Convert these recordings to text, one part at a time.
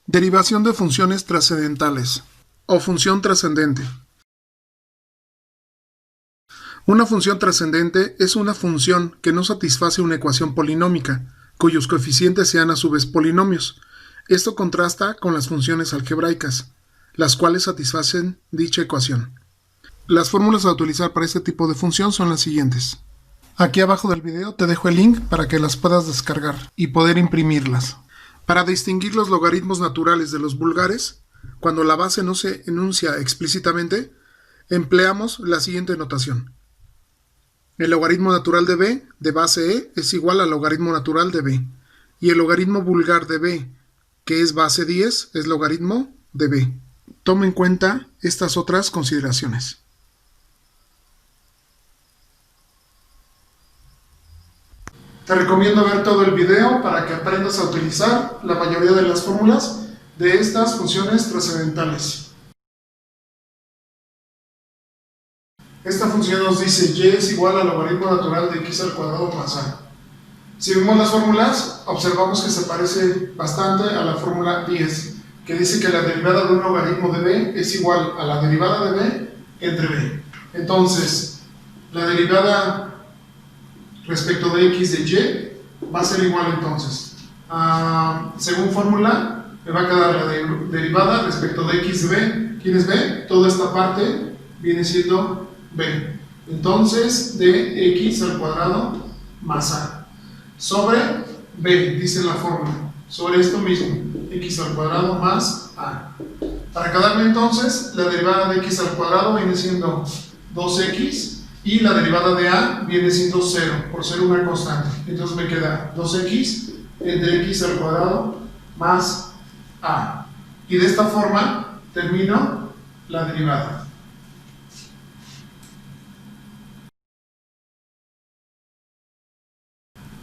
Derivación de funciones trascendentales o función trascendente. Una función trascendente es una función que no satisface una ecuación polinómica, cuyos coeficientes sean a su vez polinomios. Esto contrasta con las funciones algebraicas, las cuales satisfacen dicha ecuación. Las fórmulas a utilizar para este tipo de función son las siguientes. Aquí abajo del video te dejo el link para que las puedas descargar y poder imprimirlas. Para distinguir los logaritmos naturales de los vulgares, cuando la base no se enuncia explícitamente, empleamos la siguiente notación. El logaritmo natural de b de base e es igual al logaritmo natural de b, y el logaritmo vulgar de b, que es base 10, es logaritmo de b. Toma en cuenta estas otras consideraciones. Te recomiendo ver todo el video para que aprendas a utilizar la mayoría de las fórmulas de estas funciones trascendentales. Esta función nos dice y es igual al logaritmo natural de x al cuadrado más a. Si vemos las fórmulas, observamos que se parece bastante a la fórmula 10, que dice que la derivada de un logaritmo de b es igual a la derivada de b entre b. Entonces, la derivada respecto de x de y va a ser igual entonces. Según fórmula, me va a quedar la derivada respecto de x de b. ¿Quién es b? Toda esta parte viene siendo b. Entonces, de x al cuadrado más a. Sobre b, dice la fórmula. Sobre esto mismo, x al cuadrado más a. Para quedarme entonces, la derivada de x al cuadrado viene siendo 2x. Y la derivada de a viene siendo 0, por ser una constante. Entonces me queda 2x entre x al cuadrado más a. Y de esta forma termino la derivada.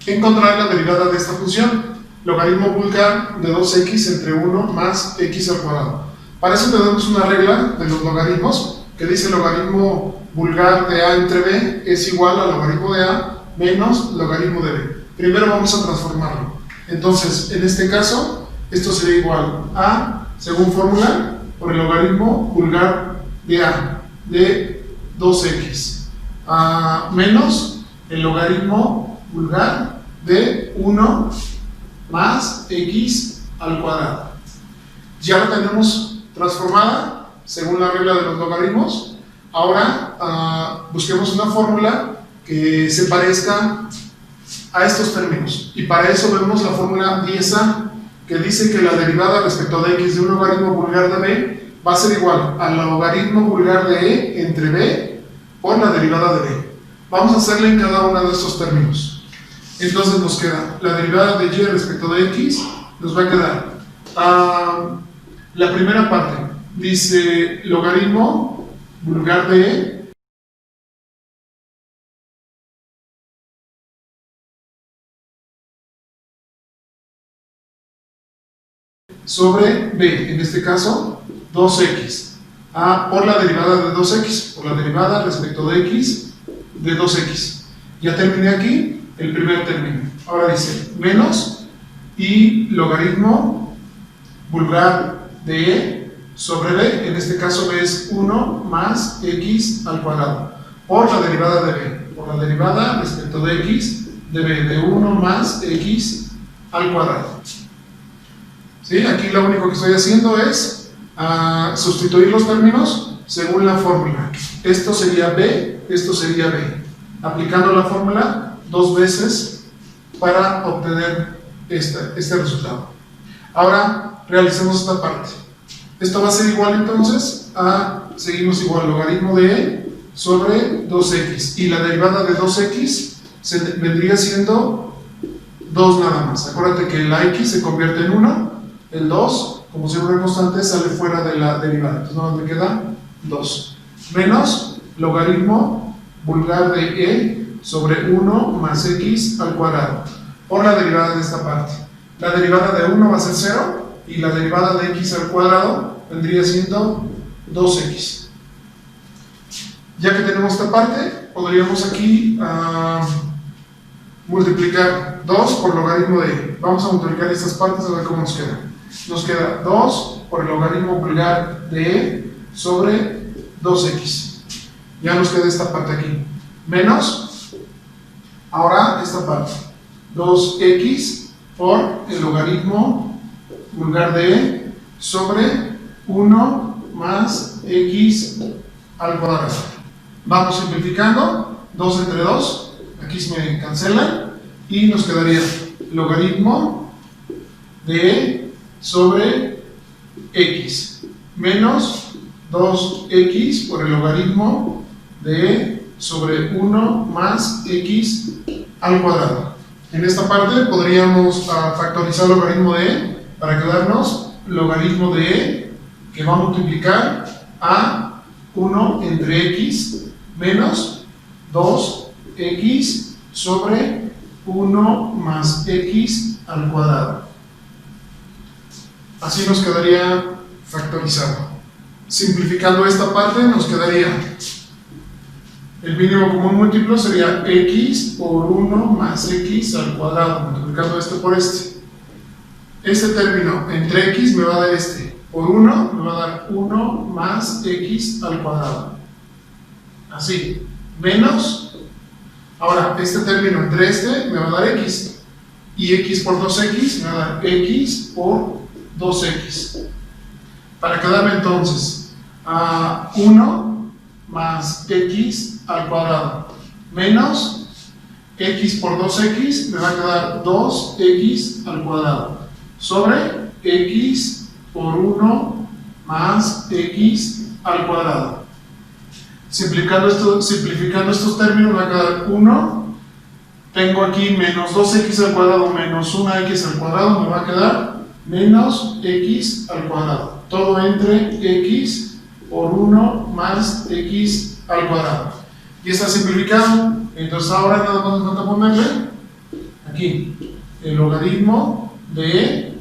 Encontrar la derivada de esta función. Logaritmo vulgar de 2x entre 1 más x al cuadrado. Para eso tenemos una regla de los logaritmos que dice logaritmo vulgar de a entre b es igual al logaritmo de a menos logaritmo de b. Primero vamos a transformarlo. Entonces, en este caso, esto sería igual a, según fórmula, por el logaritmo vulgar de a, de 2x, menos el logaritmo vulgar de 1 más x al cuadrado. Ya la tenemos transformada según la regla de los logaritmos. Ahora busquemos una fórmula que se parezca a estos términos. Y para eso vemos la fórmula 10a, que dice que la derivada respecto de x de un logaritmo vulgar de b va a ser igual al logaritmo vulgar de e entre b por la derivada de b. Vamos a hacerle en cada uno de estos términos. Entonces nos queda la derivada de y respecto de x, nos va a quedar la primera parte. Dice logaritmo vulgar de e sobre b, en este caso 2x, por la derivada de 2x, por la derivada respecto de x de 2x. Ya terminé aquí el primer término. Ahora dice menos y logaritmo vulgar de e sobre b, en este caso b es 1 más x al cuadrado, por la derivada de b, por la derivada respecto de x de b, de 1 más x al cuadrado. ¿Sí? Aquí lo único que estoy haciendo es sustituir los términos según la fórmula. Esto sería b, esto sería b. Aplicando la fórmula dos veces para obtener este resultado. Ahora realicemos esta parte. Esto va a ser igual entonces seguimos igual, logaritmo de e sobre 2x. Y la derivada de 2x vendría siendo 2 nada más. Acuérdate que la x se convierte en 1, el 2, como siempre una constante, sale fuera de la derivada. Entonces nada más me queda 2. Menos logaritmo vulgar de e sobre 1 más x al cuadrado, por la derivada de esta parte. La derivada de 1 va a ser 0. Y la derivada de x al cuadrado vendría siendo 2x. Ya que tenemos esta parte, podríamos aquí multiplicar 2 por logaritmo de y. Vamos a multiplicar estas partes a ver cómo nos queda. Nos queda 2 por el logaritmo vulgar de e sobre 2x. Ya nos queda esta parte aquí. Menos, ahora esta parte. 2x por el logaritmo vulgar de e sobre 1 más x al cuadrado. Vamos simplificando. 2 entre 2. Aquí se me cancelan. Y nos quedaría logaritmo de e sobre x menos 2x por el logaritmo de e sobre 1 más x al cuadrado. En esta parte podríamos factorizar el logaritmo de e para quedarnos logaritmo de e que va a multiplicar a 1 entre x menos 2x sobre 1 más x al cuadrado. Así nos quedaría factorizado. Simplificando esta parte nos quedaría el mínimo común múltiplo sería x por 1 más x al cuadrado, multiplicando este por este. Este término entre x me va a dar este. Por 1 me va a dar 1 más x al cuadrado. Así. Menos. Ahora, este término entre este me va a dar x. Y x por 2x me va a dar x por 2x. Para quedarme entonces a 1 más x al cuadrado menos x por 2x me va a quedar 2x al cuadrado sobre x por 1 más x al cuadrado. Simplificando estos términos me va a quedar 1. Tengo aquí menos 2x al cuadrado menos 1x al cuadrado, me va a quedar menos x al cuadrado. Todo entre x por 1 más x al cuadrado. Y está simplificado. Entonces ahora nada más nos falta ponerle aquí el logaritmo de e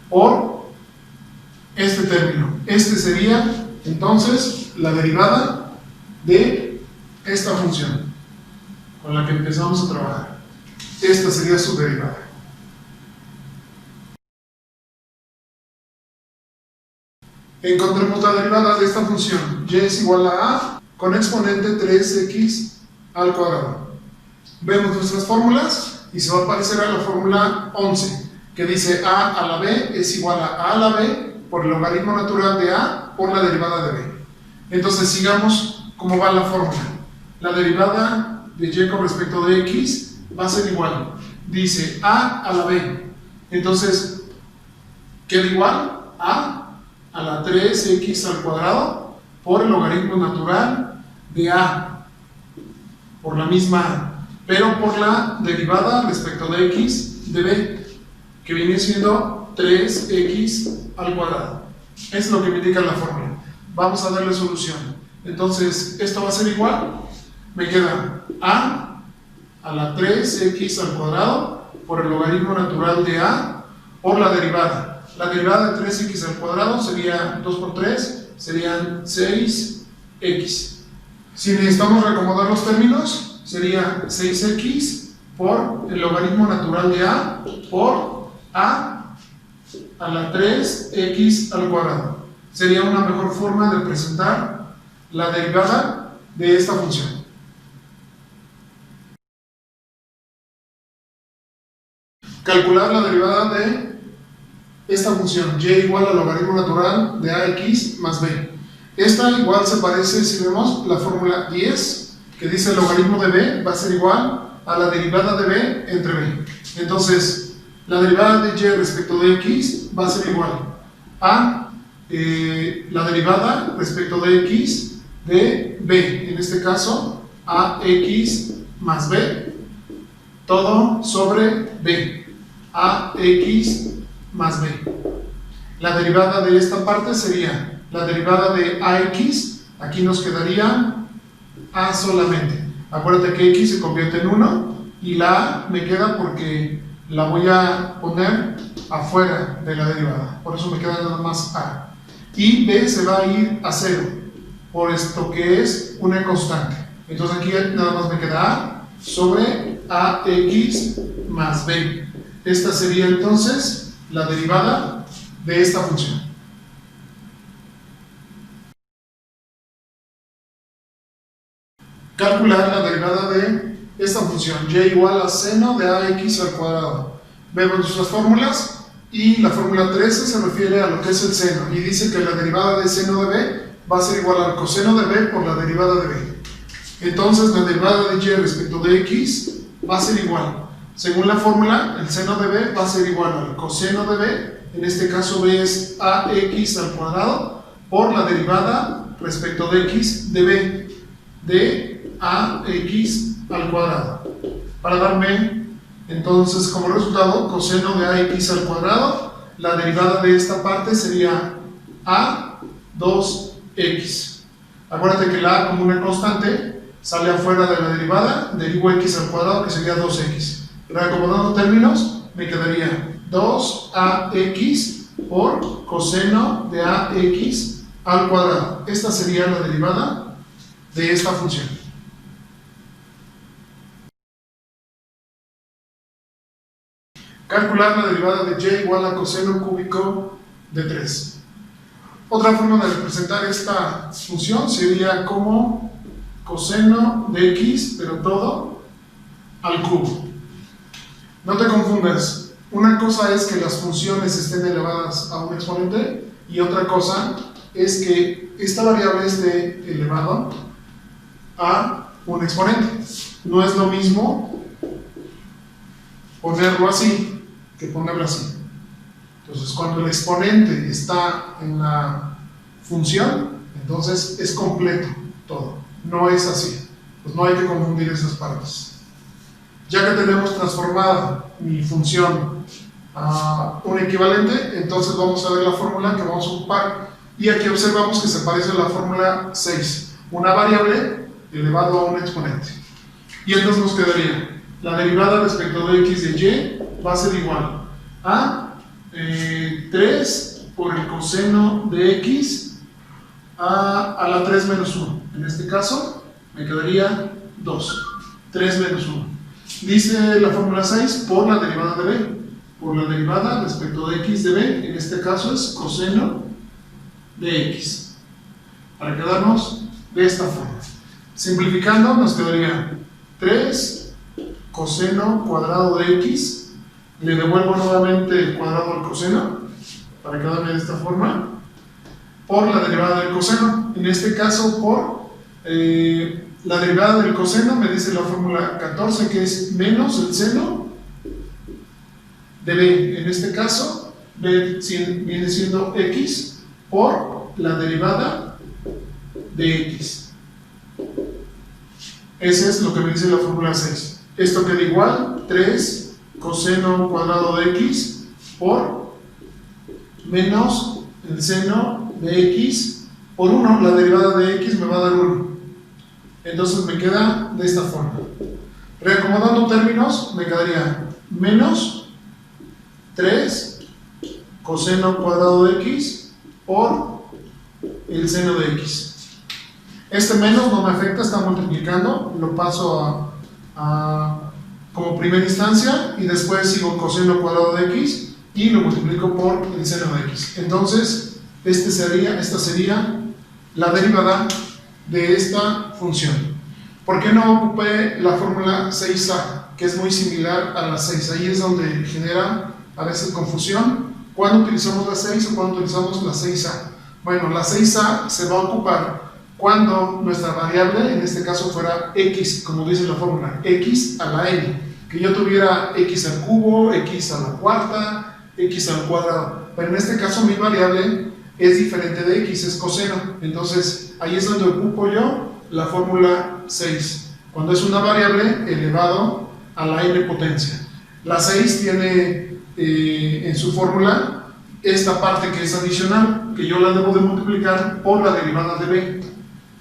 por este término. Este sería entonces la derivada de esta función con la que empezamos a trabajar. Esta sería su derivada. Encontremos la derivada de esta función. Y es igual a con exponente 3x al cuadrado. Vemos nuestras fórmulas y se va a parecer a la fórmula 11, que dice a la b es igual a la b por el logaritmo natural de a por la derivada de b. Entonces sigamos cómo va la fórmula. La derivada de y con respecto de x va a ser igual. Dice a la b. Entonces queda igual a la 3x al cuadrado por el logaritmo natural de a por la misma a, pero por la derivada respecto de x de b, que viene siendo 3x al cuadrado. Es lo que me indica la fórmula. Vamos a darle solución. Entonces, esto va a ser igual. Me queda a la 3x al cuadrado por el logaritmo natural de a por la derivada. La derivada de 3x al cuadrado sería 2 por 3, serían 6x. Si necesitamos reacomodar los términos, sería 6x por el logaritmo natural de a por a la 3x al cuadrado. Sería una mejor forma de presentar la derivada de esta función. Calcular la derivada de esta función, y igual al logaritmo natural de ax más b. Esta igual se parece, si vemos, la fórmula 10, que dice el logaritmo de b va a ser igual a la derivada de b entre b. Entonces, la derivada de y respecto de x va a ser igual a la derivada respecto de x de b, en este caso, ax más b, todo sobre b, ax más b. La derivada de esta parte sería la derivada de ax, aquí nos quedaría a solamente. Acuérdate que x se convierte en 1 y la a me queda porque la voy a poner afuera de la derivada. Por eso me queda nada más a. Y b se va a ir a 0, por esto que es una constante. Entonces aquí nada más me queda a sobre ax más b. Esta sería entonces la derivada de esta función. Calcular la derivada de esta función, y igual a seno de ax al cuadrado. Vemos nuestras fórmulas y la fórmula 13 se refiere a lo que es el seno y dice que la derivada de seno de b va a ser igual al coseno de b por la derivada de b. Entonces la derivada de y respecto de x va a ser igual. Según la fórmula, el seno de b va a ser igual al coseno de b, en este caso b es ax al cuadrado, por la derivada respecto de x de b, de ax al cuadrado. Para darme entonces como resultado coseno de ax al cuadrado, la derivada de esta parte sería a 2x. Acuérdate que la a como una constante sale afuera de la derivada, derivo x al cuadrado que sería 2x. Reacomodando términos, me quedaría 2ax por coseno de ax al cuadrado. Esta sería la derivada de esta función. Calcular la derivada de y igual a coseno cúbico de 3. Otra forma de representar esta función sería como coseno de x, pero todo al cubo. No te confundas, una cosa es que las funciones estén elevadas a un exponente y otra cosa es que esta variable esté elevada a un exponente. No es lo mismo ponerlo así que ponerlo así. Entonces, cuando el exponente está en la función, entonces es completo todo. No es así. Pues no hay que confundir esas partes. Ya que tenemos transformada mi función a un equivalente, entonces vamos a ver la fórmula que vamos a ocupar. Y aquí observamos que se parece a la fórmula 6. Una variable elevado a un exponente. Y entonces nos quedaría la derivada respecto de x de y va a ser igual a 3 por el coseno de x a la 3 menos 1. En este caso me quedaría 2. 3 menos 1. Dice la fórmula 6 por la derivada de b. Por la derivada respecto de x de b, en este caso es coseno de x. Para quedarnos de esta forma. Simplificando nos quedaría 3 coseno cuadrado de x, le devuelvo nuevamente el cuadrado al coseno, para quedarme de esta forma, por la derivada del coseno, en este caso por la derivada del coseno, me dice la fórmula 14 que es menos el seno de b, en este caso b viene siendo x por la derivada de x. Ese es lo que me dice la fórmula 6. Esto queda igual, 3 coseno cuadrado de x por menos el seno de x por 1. La derivada de x me va a dar 1. Entonces me queda de esta forma. Reacomodando términos, me quedaría menos 3 coseno cuadrado de x por el seno de x. Este menos no me afecta, está multiplicando, lo paso como primera instancia y después sigo coseno cuadrado de x y lo multiplico por el seno de x. Entonces, esta sería la derivada de esta función. ¿Por qué no ocupé la fórmula 6a, que es muy similar a la 6? Ahí es donde genera a veces confusión. ¿Cuándo utilizamos la 6 o cuándo utilizamos la 6a? Bueno, la 6a se va a ocupar cuando nuestra variable, en este caso fuera x, como dice la fórmula, x a la n, que yo tuviera x al cubo, x a la cuarta, x al cuadrado, pero en este caso mi variable es diferente de x, es coseno, entonces ahí es donde ocupo yo la fórmula 6, cuando es una variable elevado a la n potencia. La 6 tiene en su fórmula esta parte que es adicional, que yo la debo de multiplicar por la derivada de b.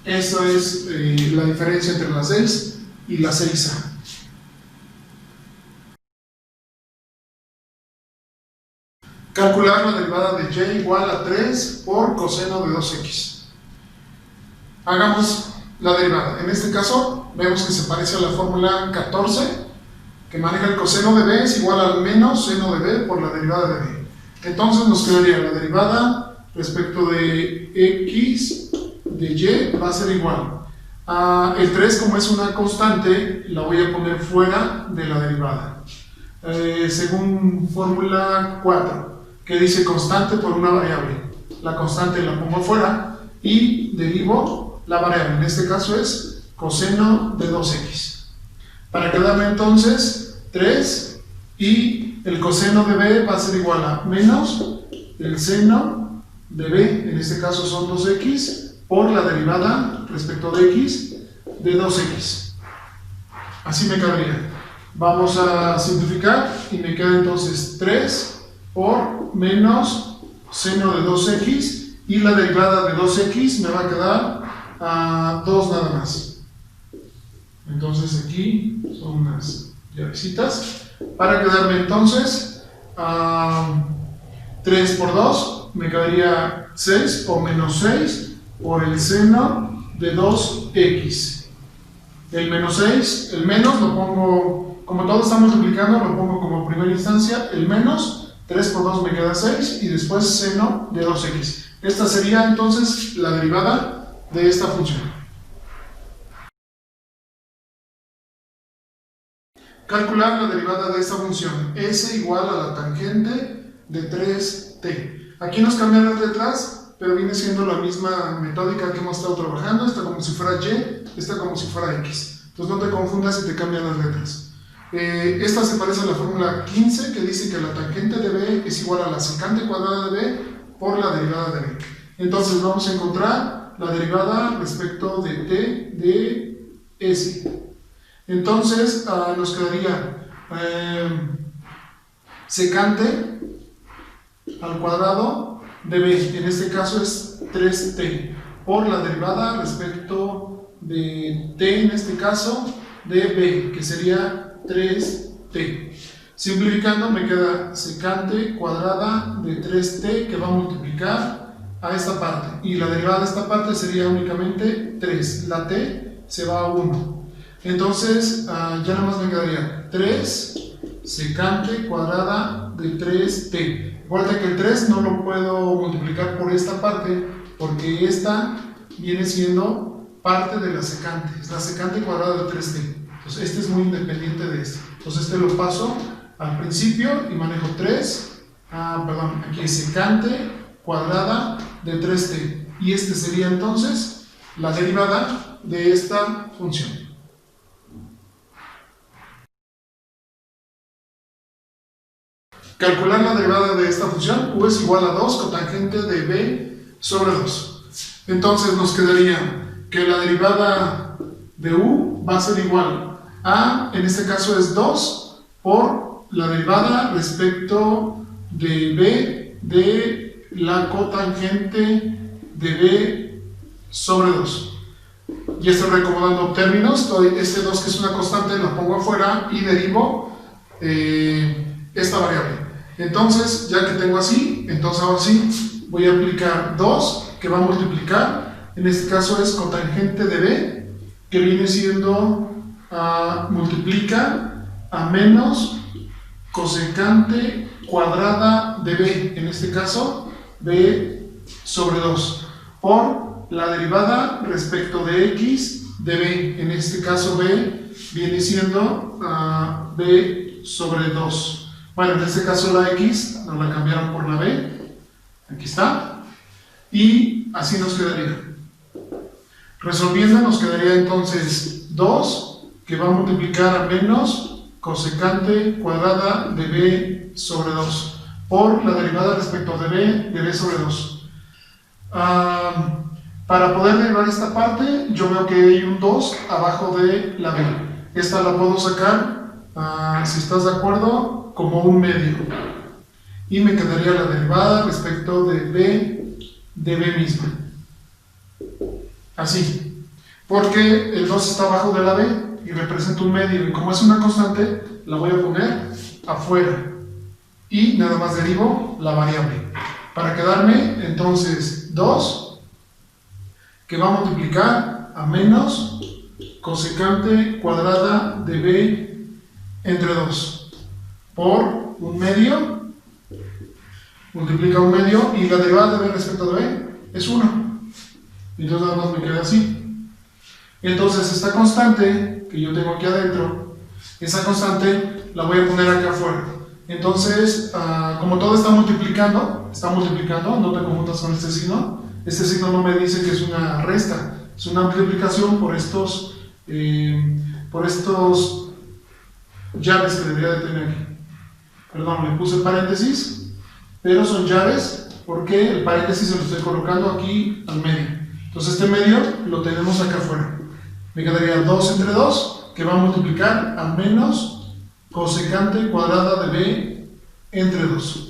Esa es la diferencia entre la 6 y la 6a. Calcular la derivada de y igual a 3 por coseno de 2x. Hagamos la derivada. En este caso, vemos que se parece a la fórmula 14, que maneja el coseno de b es igual al menos seno de b por la derivada de b. Entonces nos quedaría la derivada respecto de x de y va a ser igual. El 3, como es una constante, la voy a poner fuera de la derivada. Según fórmula 4, que dice constante por una variable. La constante la pongo fuera y derivo la variable. En este caso es coseno de 2x. Para quedarme entonces 3 y el coseno de b va a ser igual a menos el seno de b, en este caso son 2x, por la derivada respecto de x de 2x. Así me quedaría. Vamos a simplificar y me queda entonces 3 por menos seno de 2x y la derivada de 2x me va a quedar a 2 nada más. Entonces aquí son unas llavecitas. Para quedarme entonces 3 por 2 me quedaría 6 o menos 6 por el seno de 2x. El menos 6, el menos lo pongo, como todo está multiplicando, lo pongo como primera instancia, el menos, 3 por 2 me queda 6 y después seno de 2x. Esta sería entonces la derivada de esta función. Calcular la derivada de esta función, s igual a la tangente de 3t. Aquí nos cambian las letras, pero viene siendo la misma metódica que hemos estado trabajando. Esta como si fuera y, esta como si fuera x. Entonces no te confundas si te cambian las letras. Esta se parece a la fórmula 15, que dice que la tangente de b es igual a la secante cuadrada de b por la derivada de b. Entonces vamos a encontrar la derivada respecto de t de s. Entonces nos quedaría secante al cuadrado de b, en este caso es 3t, por la derivada respecto de t, en este caso, de b, que sería 3t. Simplificando me queda secante cuadrada de 3t, que va a multiplicar a esta parte, y la derivada de esta parte sería únicamente 3, la t se va a 1. Entonces ya nada más me quedaría 3 secante cuadrada de 3t. Recuerda que el 3 no lo puedo multiplicar por esta parte, porque esta viene siendo parte de la secante, es la secante cuadrada de 3t. Entonces este es muy independiente de este. Entonces este lo paso al principio y manejo 3, aquí es secante cuadrada de 3t. Y este sería entonces la derivada de esta función. Calcular la derivada de esta función, u es igual a 2 cotangente de b sobre 2. Entonces nos quedaría que la derivada de u va a ser igual a, en este caso es 2, por la derivada respecto de b de la cotangente de b sobre 2. Ya estoy reacomodando términos, este 2 que es una constante lo pongo afuera y derivo esta variable. Entonces, ya que tengo así, entonces ahora sí voy a aplicar 2, que va a multiplicar, en este caso es cotangente de b, que viene siendo, multiplica a menos cosecante cuadrada de b, en este caso b sobre 2, por la derivada respecto de x de b, en este caso b viene siendo b sobre 2. Bueno, en este caso la x nos la cambiaron por la b, aquí está, y así nos quedaría. Resolviendo nos quedaría entonces 2, que va a multiplicar a menos cosecante cuadrada de b sobre 2, por la derivada respecto de b sobre 2. Para poder derivar esta parte, yo veo que hay un 2 abajo de la b. Esta la puedo sacar, si estás de acuerdo, como un medio, y me quedaría la derivada respecto de b misma, así, porque el 2 está abajo de la b y representa un medio, y como es una constante la voy a poner afuera y nada más derivo la variable para quedarme entonces 2, que va a multiplicar a menos cosecante cuadrada de b entre 2 por un medio multiplica un medio y la derivada de b respecto de b es 1. Entonces nada más me queda así. Entonces esta constante que yo tengo aquí adentro, esa constante la voy a poner acá afuera. Entonces, como todo está multiplicando, no te confundas con este signo no me dice que es una resta, es una multiplicación por estos llaves que debería de tener aquí. Perdón, le puse paréntesis, pero son llaves porque el paréntesis se lo estoy colocando aquí al medio. Entonces este medio lo tenemos acá afuera. Me quedaría 2 entre 2, que va a multiplicar a menos cosecante cuadrada de b entre 2.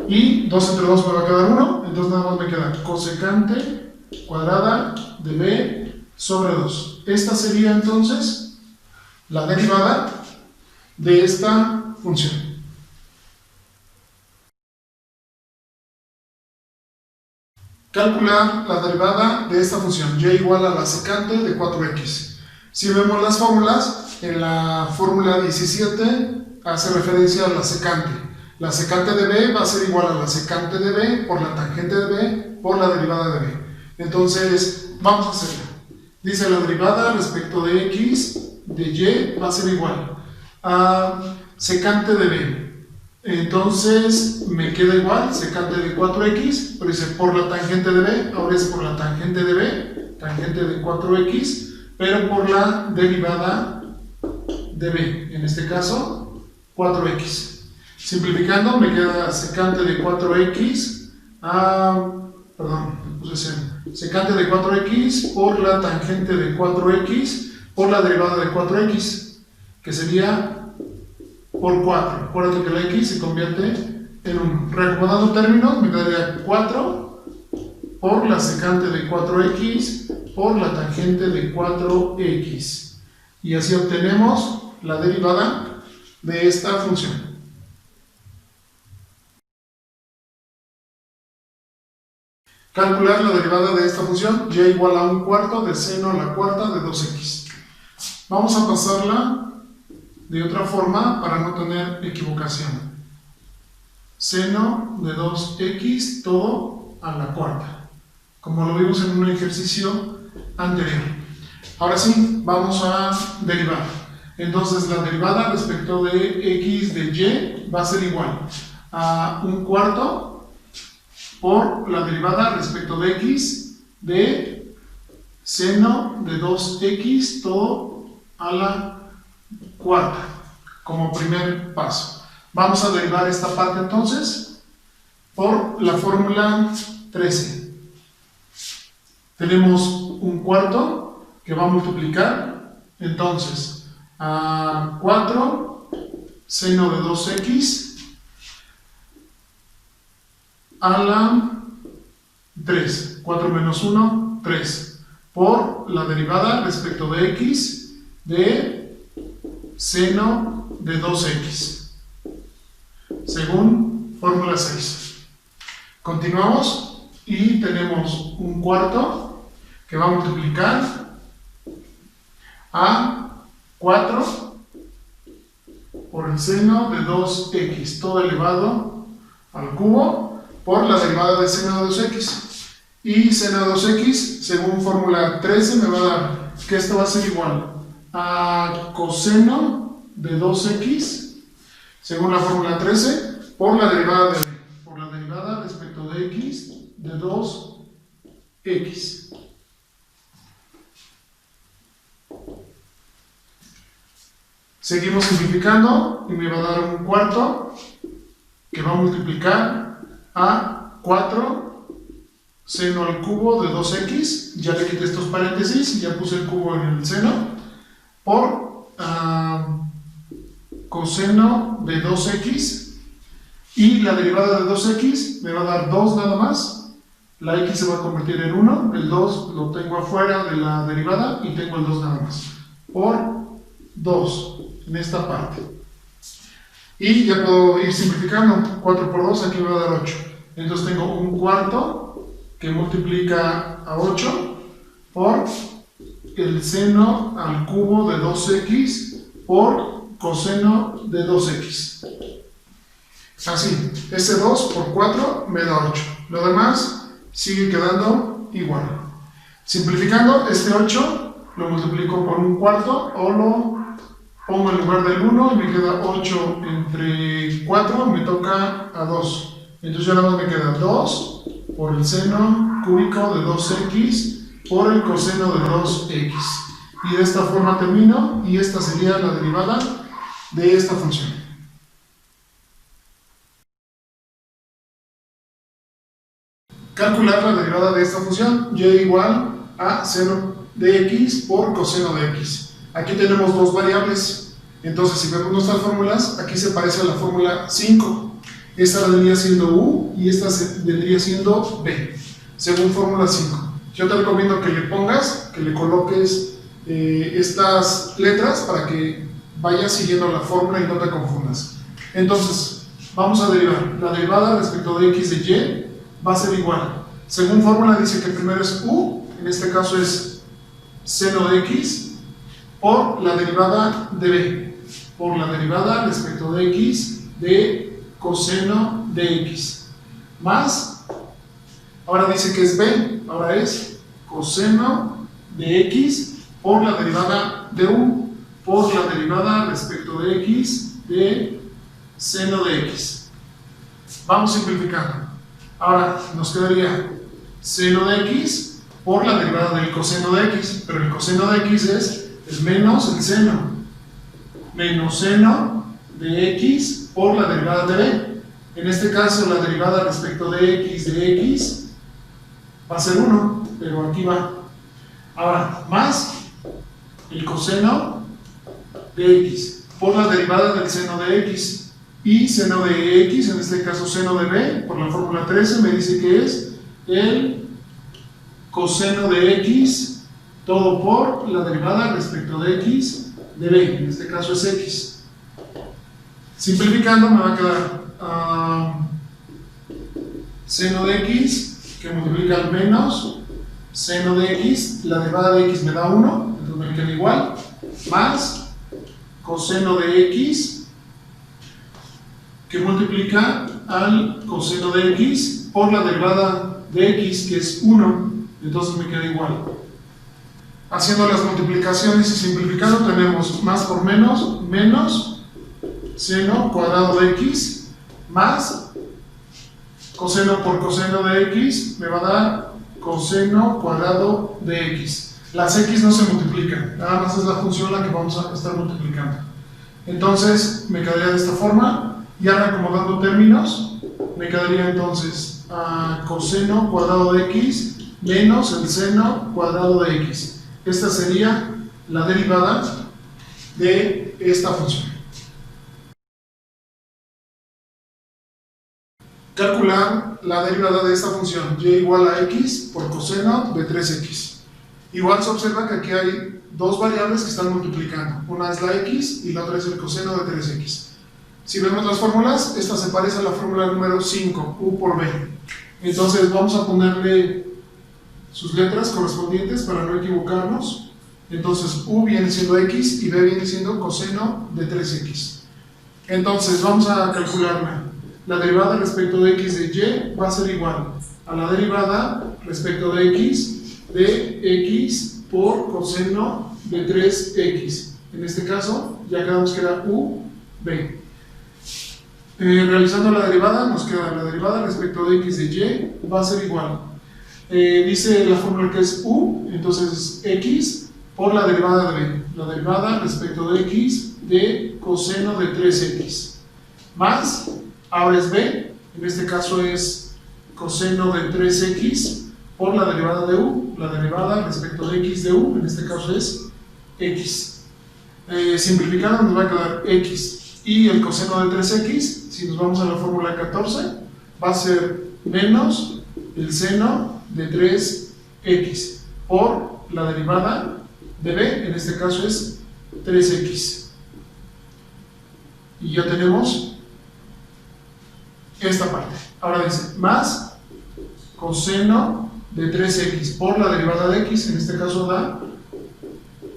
Y 2 entre 2 me va a quedar 1, entonces nada más me queda cosecante cuadrada de b sobre 2. Esta sería entonces la derivada de esta función. Calcular la derivada de esta función, y igual a la secante de 4x. Si vemos las fórmulas, en la fórmula 17 hace referencia a la secante. La secante de b va a ser igual a la secante de b por la tangente de b por la derivada de b. Entonces, vamos a hacerla. Dice la derivada respecto de x de y va a ser igual a secante de b. Entonces me queda igual, secante de 4x, pero dice por la tangente de b, ahora es por la tangente de b, tangente de 4x, pero por la derivada de b, en este caso 4x. Simplificando me queda secante de 4x secante de 4x por la tangente de 4x por la derivada de 4x, que sería por 4. Acuérdate que la x se convierte en 1. Reacomodando términos, me quedaría 4 por la secante de 4x por la tangente de 4x. Y así obtenemos la derivada de esta función. Calcular la derivada de esta función, y igual a 1/4 de seno a la cuarta de 2x. Vamos a pasarla de otra forma para no tener equivocación. Seno de 2x todo a la cuarta, como lo vimos en un ejercicio anterior. Ahora sí, vamos a derivar. Entonces la derivada respecto de x de y va a ser igual a 1/4 por la derivada respecto de x de seno de 2x todo a la cuarta, como primer paso. Vamos a derivar esta parte entonces por la fórmula 13. Tenemos 1/4 que va a multiplicar, entonces, a 4 seno de 2x a la 3. 4 menos 1, 3. Por la derivada respecto de x de seno de 2x, según fórmula 6. Continuamos y tenemos 1/4 que va a multiplicar a 4 por el seno de 2x, todo elevado al cubo, por la derivada de seno de 2x. Y seno de 2x, según fórmula 13, me va a dar que esto va a ser igual a coseno de 2x, según la fórmula 13, por la derivada respecto de x de 2x. Seguimos simplificando y me va a dar 1/4 que va a multiplicar a 4 seno al cubo de 2x, ya le quité estos paréntesis y ya puse el cubo en el seno, por coseno de 2x, y la derivada de 2x me va a dar 2 nada más, la x se va a convertir en 1, el 2 lo tengo afuera de la derivada y tengo el 2 nada más, por 2 en esta parte. Y ya puedo ir simplificando, 4 por 2 aquí me va a dar 8. Entonces tengo 1/4 que multiplica a 8 por el seno al cubo de 2x por coseno de 2x. Así, este 2 por 4 me da 8. Lo demás sigue quedando igual. Simplificando, este 8 lo multiplico por un cuarto o lo pongo en lugar del 1 y me queda 8 entre 4, me toca a 2. Entonces ya nada más me queda 2 por el seno cúbico de 2x por el coseno de 2x. Y de esta forma termino, y esta sería la derivada de esta función. Calcular la derivada de esta función, y igual a seno de x por coseno de x. Aquí tenemos dos variables, entonces si vemos nuestras fórmulas, aquí se parece a la fórmula 5. Esta vendría siendo u y esta vendría siendo b, según fórmula 5. Yo te recomiendo que le pongas, que le coloques estas letras para que vayas siguiendo la fórmula y no te confundas. Entonces, vamos a derivar. La derivada respecto de x de y va a ser igual. Según fórmula dice que primero es u, en este caso es seno de x, por la derivada de b, por la derivada respecto de x de coseno de x, más, ahora dice que es b, ahora es coseno de x por la derivada de u, por la derivada respecto de x de seno de x. Vamos simplificando. Ahora nos quedaría seno de x por la derivada del coseno de x, pero el coseno de x es el menos el seno, menos seno de x por la derivada de b. En este caso la derivada respecto de x va a ser 1, pero aquí va. Ahora, más el coseno de x por la derivada del seno de x, y seno de x, en este caso seno de b, por la fórmula 13 me dice que es el coseno de x todo por la derivada respecto de x de b, en este caso es x. Simplificando me va a quedar seno de x que multiplica al menos seno de x, la derivada de x me da 1, entonces me queda igual, más coseno de x que multiplica al coseno de x por la derivada de x que es 1, entonces me queda igual. Haciendo las multiplicaciones y simplificando tenemos más por menos, menos seno cuadrado de x, más coseno por coseno de x me va a dar coseno cuadrado de x. Las x no se multiplican, nada más es la función la que vamos a estar multiplicando. Entonces me quedaría de esta forma, y ahora acomodando términos, me quedaría entonces coseno cuadrado de x menos el seno cuadrado de x. Esta sería la derivada de esta función. Calcular la derivada de esta función, y igual a x por coseno de 3x. Igual se observa que aquí hay dos variables que están multiplicando. Una es la x y la otra es el coseno de 3x. Si vemos las fórmulas, esta se parece a la fórmula número 5, u por b. Entonces vamos a ponerle sus letras correspondientes para no equivocarnos. Entonces u viene siendo x y b viene siendo coseno de 3x. Entonces vamos a calcularla. La derivada respecto de x de y va a ser igual a la derivada respecto de x por coseno de 3x. En este caso ya quedamos que era u, b. Realizando la derivada nos queda la derivada respecto de x de y va a ser igual. Dice la fórmula que es u, entonces x por la derivada de b. La derivada respecto de x de coseno de 3x. Más, ahora es b, en este caso es coseno de 3x por la derivada de u. La derivada respecto de x de u, en este caso es x. Simplificando nos va a quedar x y el coseno de 3x, si nos vamos a la fórmula 14, va a ser menos el seno de 3x por la derivada de b, en este caso es 3x. Y ya tenemos esta parte. Ahora dice, más coseno de 3x por la derivada de x, en este caso da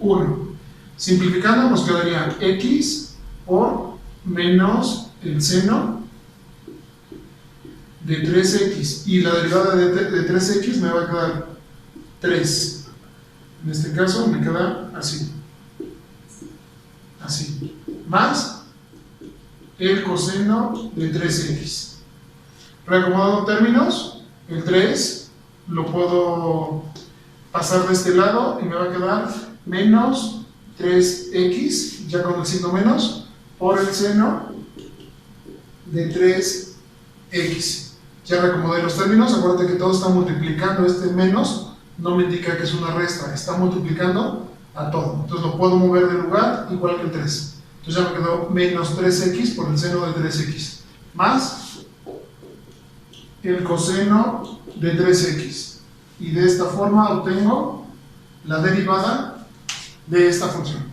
1. Simplificando nos quedaría x por menos el seno de 3x y la derivada de 3x me va a quedar 3. En este caso me queda así. Así. Más el coseno de 3x. Reacomodando términos, el 3 lo puedo pasar de este lado y me va a quedar menos 3x, ya con el signo menos, por el seno de 3x. Ya reacomodé los términos, acuérdate que todo está multiplicando, este menos no me indica que es una resta, está multiplicando a todo. Entonces lo puedo mover de lugar igual que el 3. Entonces ya me quedó menos 3x por el seno de 3x, más el coseno de 3x. Y de esta forma obtengo la derivada de esta función.